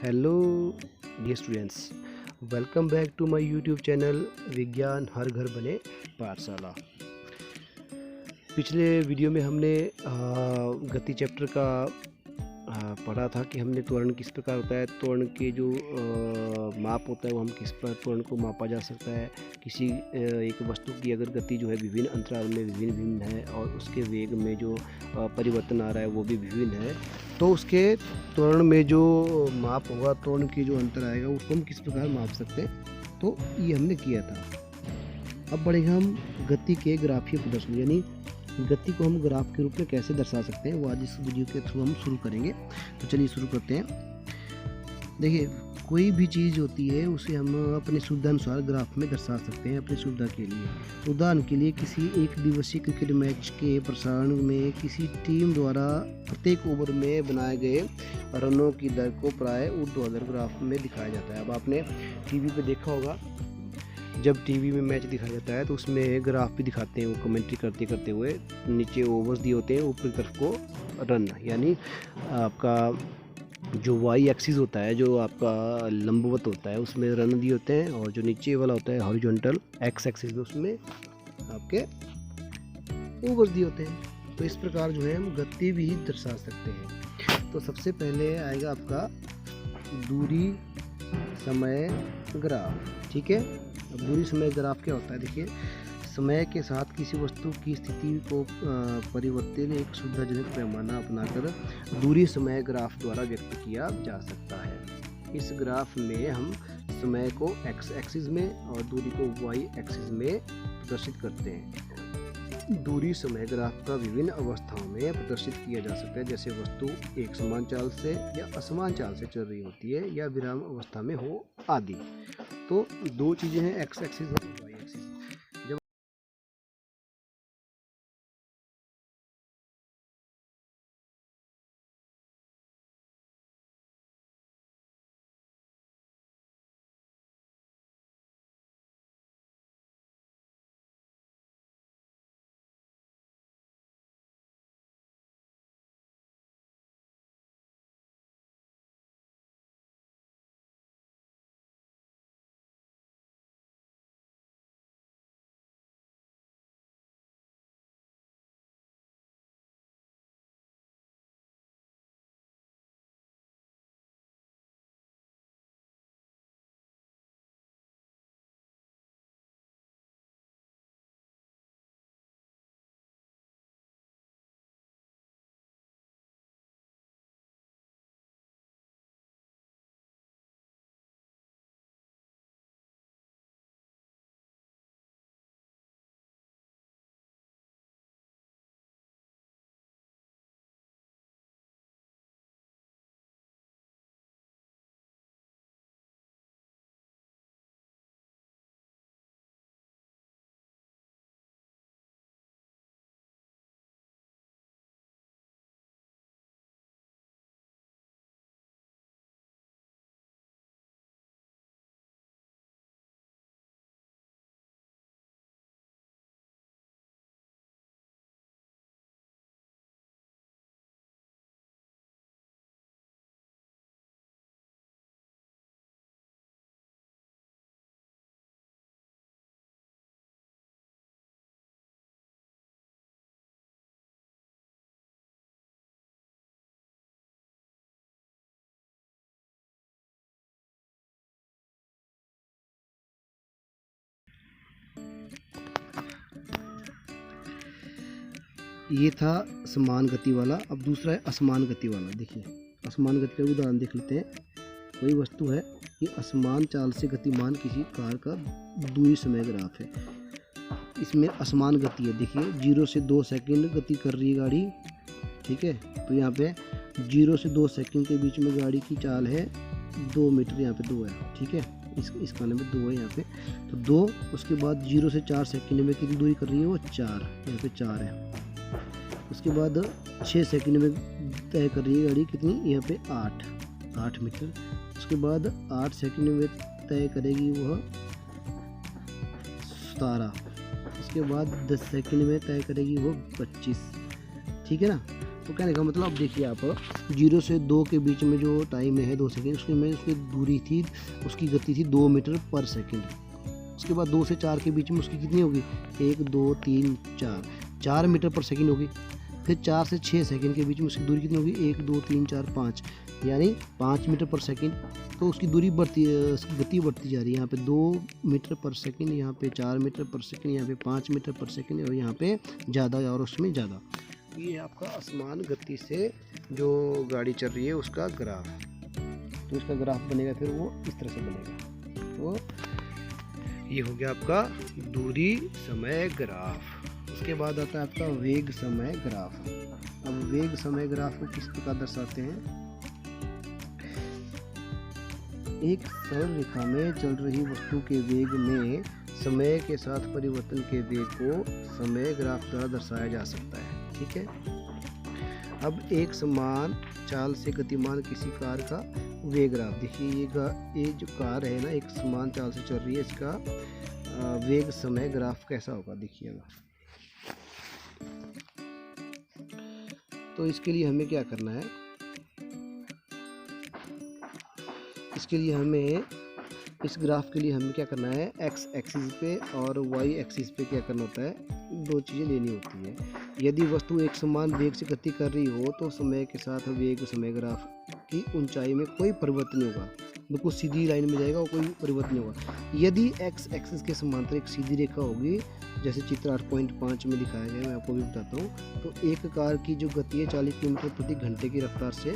Hello dear students, welcome back to my YouTube channel विज्ञान हर घर बने पाठशाला। पिछले वीडियो में हमने गति चैप्टर का पढ़ा था कि हमने त्वरण किस प्रकार होता है, त्वरण के जो माप होता है वो हम किस प्रकार त्वरण को मापा जा सकता है। किसी एक वस्तु की अगर गति जो है विभिन्न अंतराल में विभिन्न है और उसके वेग में जो परिवर्तन आ रहा है वो भी विभिन्न है, तो उसके त्वरण में जो माप होगा, त्वरण की जो अंतर आएगा उसको हम किस प्रकार माप सकते हैं, तो ये हमने किया था। अब बढ़ेगा हम गति के ग्राफीय प्रदर्शन, यानी गति को हम ग्राफ के रूप में कैसे दर्शा सकते हैं, वो आज इस वीडियो के थ्रू हम शुरू करेंगे। तो चलिए शुरू करते हैं। देखिए, कोई भी चीज़ होती है उसे हम अपनी सुविधा अनुसार ग्राफ में दर्शा सकते हैं अपनी सुविधा के लिए। उदाहरण के लिए किसी एक दिवसीय क्रिकेट मैच के प्रसारण में किसी टीम द्वारा प्रत्येक ओवर में बनाए गए रनों की दर को प्राय ऊर्ध्वाधर ग्राफ में दिखाया जाता है। अब आपने टीवी पे देखा होगा, जब टीवी में मैच दिखाया जाता है तो उसमें ग्राफ भी दिखाते हैं, वो कमेंट्री करते करते हुए नीचे ओवर्स दिए होते हैं, ऊपर की तरफ को रन, यानी आपका जो वाई एक्सिस होता है, जो आपका लंबवत होता है, उसमें रन दिए होते हैं, और जो नीचे वाला होता है हॉरिजॉन्टल एक्स एक्सिस में, उसमें आपके ओवर्स दिए होते हैं। तो इस प्रकार जो है हम गति भी दर्शा सकते हैं। तो सबसे पहले आएगा आपका दूरी समय ग्राफ, ठीक है। अब दूरी समय ग्राफ क्या होता है, देखिए, समय के साथ किसी वस्तु की स्थिति को परिवर्तित एक सुविधाजनक पैमाना अपनाकर दूरी समय ग्राफ द्वारा व्यक्त किया जा सकता है। इस ग्राफ में हम समय को एक्स एक्सिस में और दूरी को वाई एक्सिस में प्रदर्शित करते हैं। दूरी समय ग्राफ का विभिन्न अवस्थाओं में प्रदर्शित किया जा सकता है, जैसे वस्तु एक समान चाल से या असमान चाल से चल रही होती है या विराम अवस्था में हो आदि। तो दो चीज़ें हैं, एक्स एक्सिस और वाई एक्सिस। जब ये था समान गति वाला, अब दूसरा है असमान गति वाला। देखिए, असमान गति का उदाहरण देख लेते हैं। कोई वस्तु है, ये असमान चाल से गतिमान किसी कार का दूरी समय ग्राफ है। इसमें असमान गति है, देखिए 0 से 2 सेकंड गति कर रही है गाड़ी, ठीक है। तो यहाँ पे 0 से 2 सेकंड के बीच में गाड़ी की चाल है 2 मीटर, यहाँ पे 2 है, ठीक है। इस खाने में 2 है यहाँ पे, तो 2। उसके बाद 0 से 4 सेकंड में कितनी दूरी कर रही है वो 4, यहाँ पे 4 है। उसके बाद 6 सेकंड में तय कर रही है गाड़ी कितनी, यहाँ पे 8 मीटर। उसके बाद 8 सेकंड में तय करेगी वह 17। उसके बाद 10 सेकंड में तय करेगी वो 25, ठीक है ना। तो कहने का मतलब देखिए आप 0 से 2 के बीच में जो टाइम है 2 सेकेंड, उसके में उसकी दूरी थी, उसकी गति थी 2 मीटर पर सेकेंड। उसके बाद 2 से 4 के बीच में उसकी कितनी होगी, 1 2 3 4 मीटर पर सेकेंड होगी। फिर 4 से 6 सेकेंड के बीच में उसकी दूरी कितनी होगी, 1 2 3 4 5, यानी 5 मीटर पर सेकेंड। तो उसकी दूरी बढ़ती, गति बढ़ती जा रही है। यहाँ पे 2 मीटर पर सेकेंड, यहाँ पे 4 मीटर पर सेकेंड, यहाँ पे 5 मीटर पर सेकेंड, और यहाँ पे ज़्यादा और उसमें ज़्यादा। ये आपका असमान गति से जो गाड़ी चल रही है उसका ग्राफ। तो इसका ग्राफ बनेगा फिर वो इस तरह से बनेगा। तो ये हो गया आपका दूरी समय ग्राफ। उसके बाद आता है आपका वेग समय ग्राफ। अब वेग समय ग्राफ को किस प्रकार दर्शाते हैं, एक सरल रेखा में चल रही वस्तु के वेग में समय के साथ परिवर्तन के वेग को समय ग्राफ द्वारा दर्शाया जा सकता है। ठीक है। अब एक समान चाल से गतिमान किसी कार का वेग ग्राफ। देखिए ये जो कार है ना, एक समान चाल से चल रही है, इसका वेग समय ग्राफ कैसा होगा देखिएगा। तो इसके लिए हमें क्या करना है, इसके लिए हमें इस ग्राफ के लिए हमें क्या करना है, एक्स एक्सिस पे और वाई एक्सिस पे क्या करना होता है, 2 चीज़ें लेनी होती है। यदि वस्तु एक समान वेग से गति कर रही हो तो समय के साथ वेग समय ग्राफ की ऊंचाई में कोई परिवर्तन नहीं होगा, बिल्कुल सीधी लाइन में जाएगा और कोई परिवर्तन नहीं होगा। यदि एक्स एक्सिस के समांतर एक सीधी रेखा होगी, जैसे चित्र 8.5 में दिखाया गया है, मैं आपको भी बताता हूँ। तो एक कार की जो गति है 40 किलोमीटर प्रति घंटे की रफ्तार से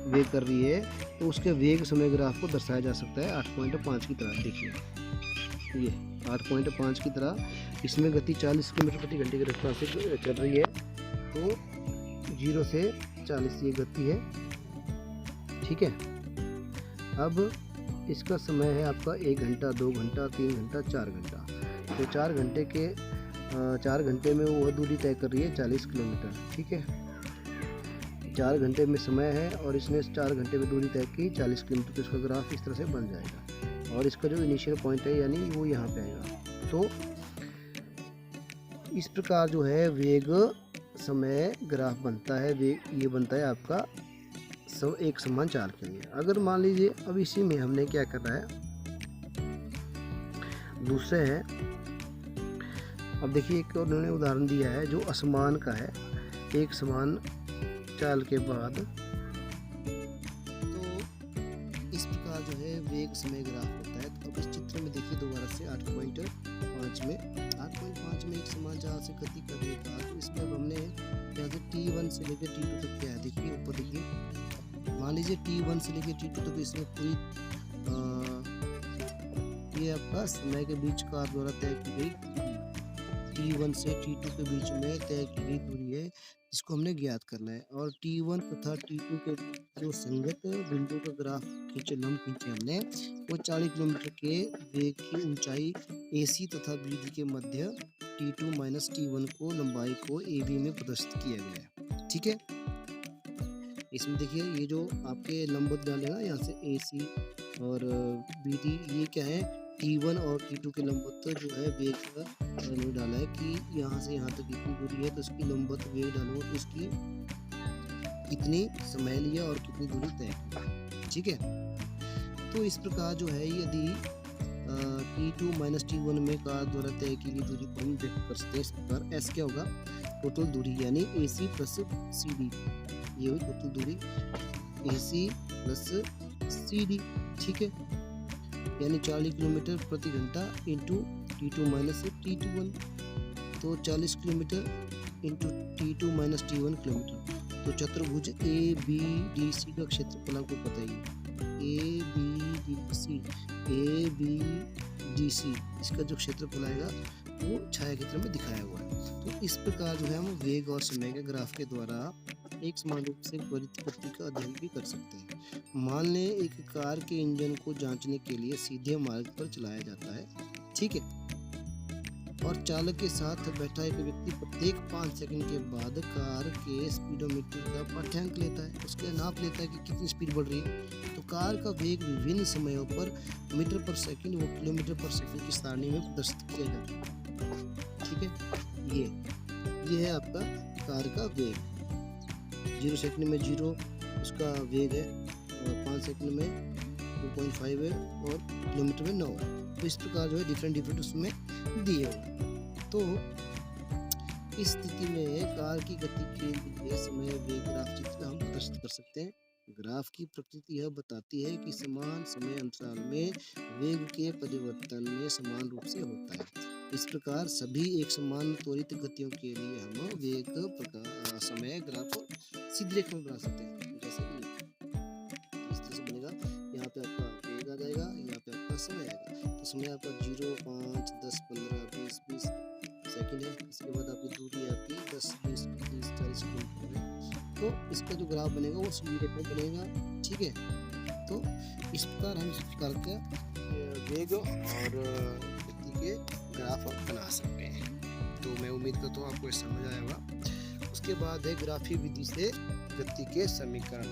वेग कर रही है, तो उसके वेग समय ग्राफ को दर्शाया जा सकता है 8.5 की तरह। देखिए ये 8.5 की तरह, इसमें गति 40 किलोमीटर प्रति घंटे की रफ्तार से चल रही है। तो 0 से 40 ये गति है। ठीक है। अब इसका समय है आपका 1 घंटा, 2 घंटा, 3 घंटा, 4 घंटा। तो 4 घंटे में वो दूरी तय कर रही है 40 किलोमीटर। ठीक है। 4 घंटे में समय है और इसने 4 घंटे में दूरी तय की 40 किलोमीटर। तो इसका ग्राफ इस तरह से बन जाएगा और इसका जो इनिशियल पॉइंट है यानी वो यहाँ पे आएगा। तो इस प्रकार जो है वेग समय ग्राफ बनता है। ये बनता है आपका एक समान चाल के लिए। अगर मान लीजिए अब इसी में हमने क्या करना है, दूसरे है, अब देखिए एक उन्होंने उदाहरण दिया है जो असमान का है, एक समान चाल के बाद। तो इस प्रकार जो है वेग समय ग्राफ होता है। तो अब इस चित्र में देखिए दोबारा से 8.5 में एक समान चाल से गति करने का, तो इसमें अब हमने यहाँ से T1 से लेकर T2 तक क्या है, देखिए ऊपर देखिए, मान लीजिए T1 से लेकर T2 तक इसमें पूरी ये आपका समय के बीच का द्वारा तय की गई T1 से T2 के बीच में तय की गई दूरी है, जिसको हमने ज्ञात करना है। और T1 तथा T2 के जो संगत बिंदु का ग्राफ लंब खींचे हमने, वो 40 किलोमीटर के वेग की ऊंचाई AC तथा BD के मध्य T2 माइनस T1 को लंबाई को AB में प्रदर्शित किया गया है। ठीक है। इसमें देखिए ये जो आपके लंबवत डाले ना, यहाँ से AC और BD, ये क्या है, T1 और T2 के लंबवत जो है वेग का डाला है कि यहाँ से यहाँ तक कितनी दूरी है, तो इसकी लंबवत वेग डालो तो इसकी कितनी समय लिया और कितनी दूरी तय की। ठीक है। तो इस प्रकार जो है यदि T2 माइनस T1 में कार द्वारा तय की गई दूरी को हम व्यक्त कर सकते हैं इस प्रकार। S क्या होगा, टोटल दूरी, यानी AC प्लस CD, ये हुई टोटल दूरी AC प्लस CD। ठीक है। यानी 40 किलोमीटर प्रति घंटा इंटू T2 माइनस T1, तो 40 kilometre into T2 minus T1 kilometre. तो चतुर्भुज ABDC का क्षेत्रफल आपको पता ही है, ABDC इसका जो क्षेत्रफल आएगा वो छायाचित्र में दिखाया हुआ है। तो इस प्रकार जो है हम वेग और समय के ग्राफ के द्वारा एक समान रूप से परिपत्ति का अध्ययन भी कर सकते हैं। मान लें एक कार के इंजन को जांचने के लिए सीधे मार्ग पर चलाया जाता है। ठीक है। और चालक के साथ बैठा एक व्यक्ति प्रत्येक 5 सेकंड के बाद कार के स्पीडोमीटर का पाठ्यांक लेता है, उसके नाप लेता है कि कितनी स्पीड बढ़ रही है। तो कार का वेग विभिन्न समयों पर मीटर पर सेकंड व किलोमीटर पर सेकंड की सारणी में प्रदर्शित किया जाता है। ठीक है। ये है आपका कार का वेग। 0 सेकंड में 0 उसका वेग है, 5 सेकंड में 2.5 है और किलोमीटर में 9 है। तो इस प्रकार जो है डिफरेंट उसमें दिए हुए। तो इस स्थिति में कार की गति के लिए समय वेग ग्राफ चित्र हम प्रदर्शित कर सकते हैं। ग्राफ की प्रकृति यह बताती है कि समान समय अंतराल में वेग के परिवर्तन में समान रूप से होता है। इस प्रकार सभी एक समान त्वरित गतियों के लिए हम वेग प्रकार समय ग्राफ सीधी रेखा में बना सकते हैं। जैसे कि इस तरह से बनेगा, यहाँ पे आपका वेग आ जाएगा, यहाँ पे आपका समय आएगा। तो समय आपका 0, 5, 10, 15, 20 सेकंड है। इसके बाद आपकी दूरी है आपकी 10, 20, 30, 40 किलोमीटर है। तो इसका जो ग्राफ बनेगा वो सीधी रेखा में बनेगा, ठीक है। तो इस प्रकार हम इस प्रकार के वेग और गति के ग्राफ बना सकते हैं। तो मैं उम्मीद करता हूँ आपको समझ आया होगा। उसके बाद है ग्राफीय विधि से गति के समीकरण।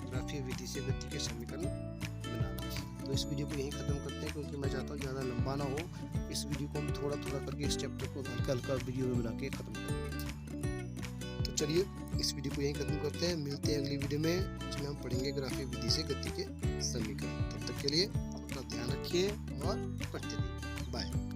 ग्राफीय विधि से गति के समीकरण बनाना। तो इस वीडियो को यहीं ख़त्म करते हैं, क्योंकि मैं चाहता हूँ ज़्यादा लंबा ना हो। इस वीडियो को हम थोड़ा करके इस चैप्टर को हल्का वीडियो में बना के ख़त्म करें। तो चलिए इस वीडियो को यहीं ख़त्म करते हैं। मिलते हैं अगली वीडियो में, जिसमें हम पढ़ेंगे ग्राफीय विधि से गति के समीकरण। तब तक के लिए अपना ध्यान रखिए और पढ़ते रहिए। बाय।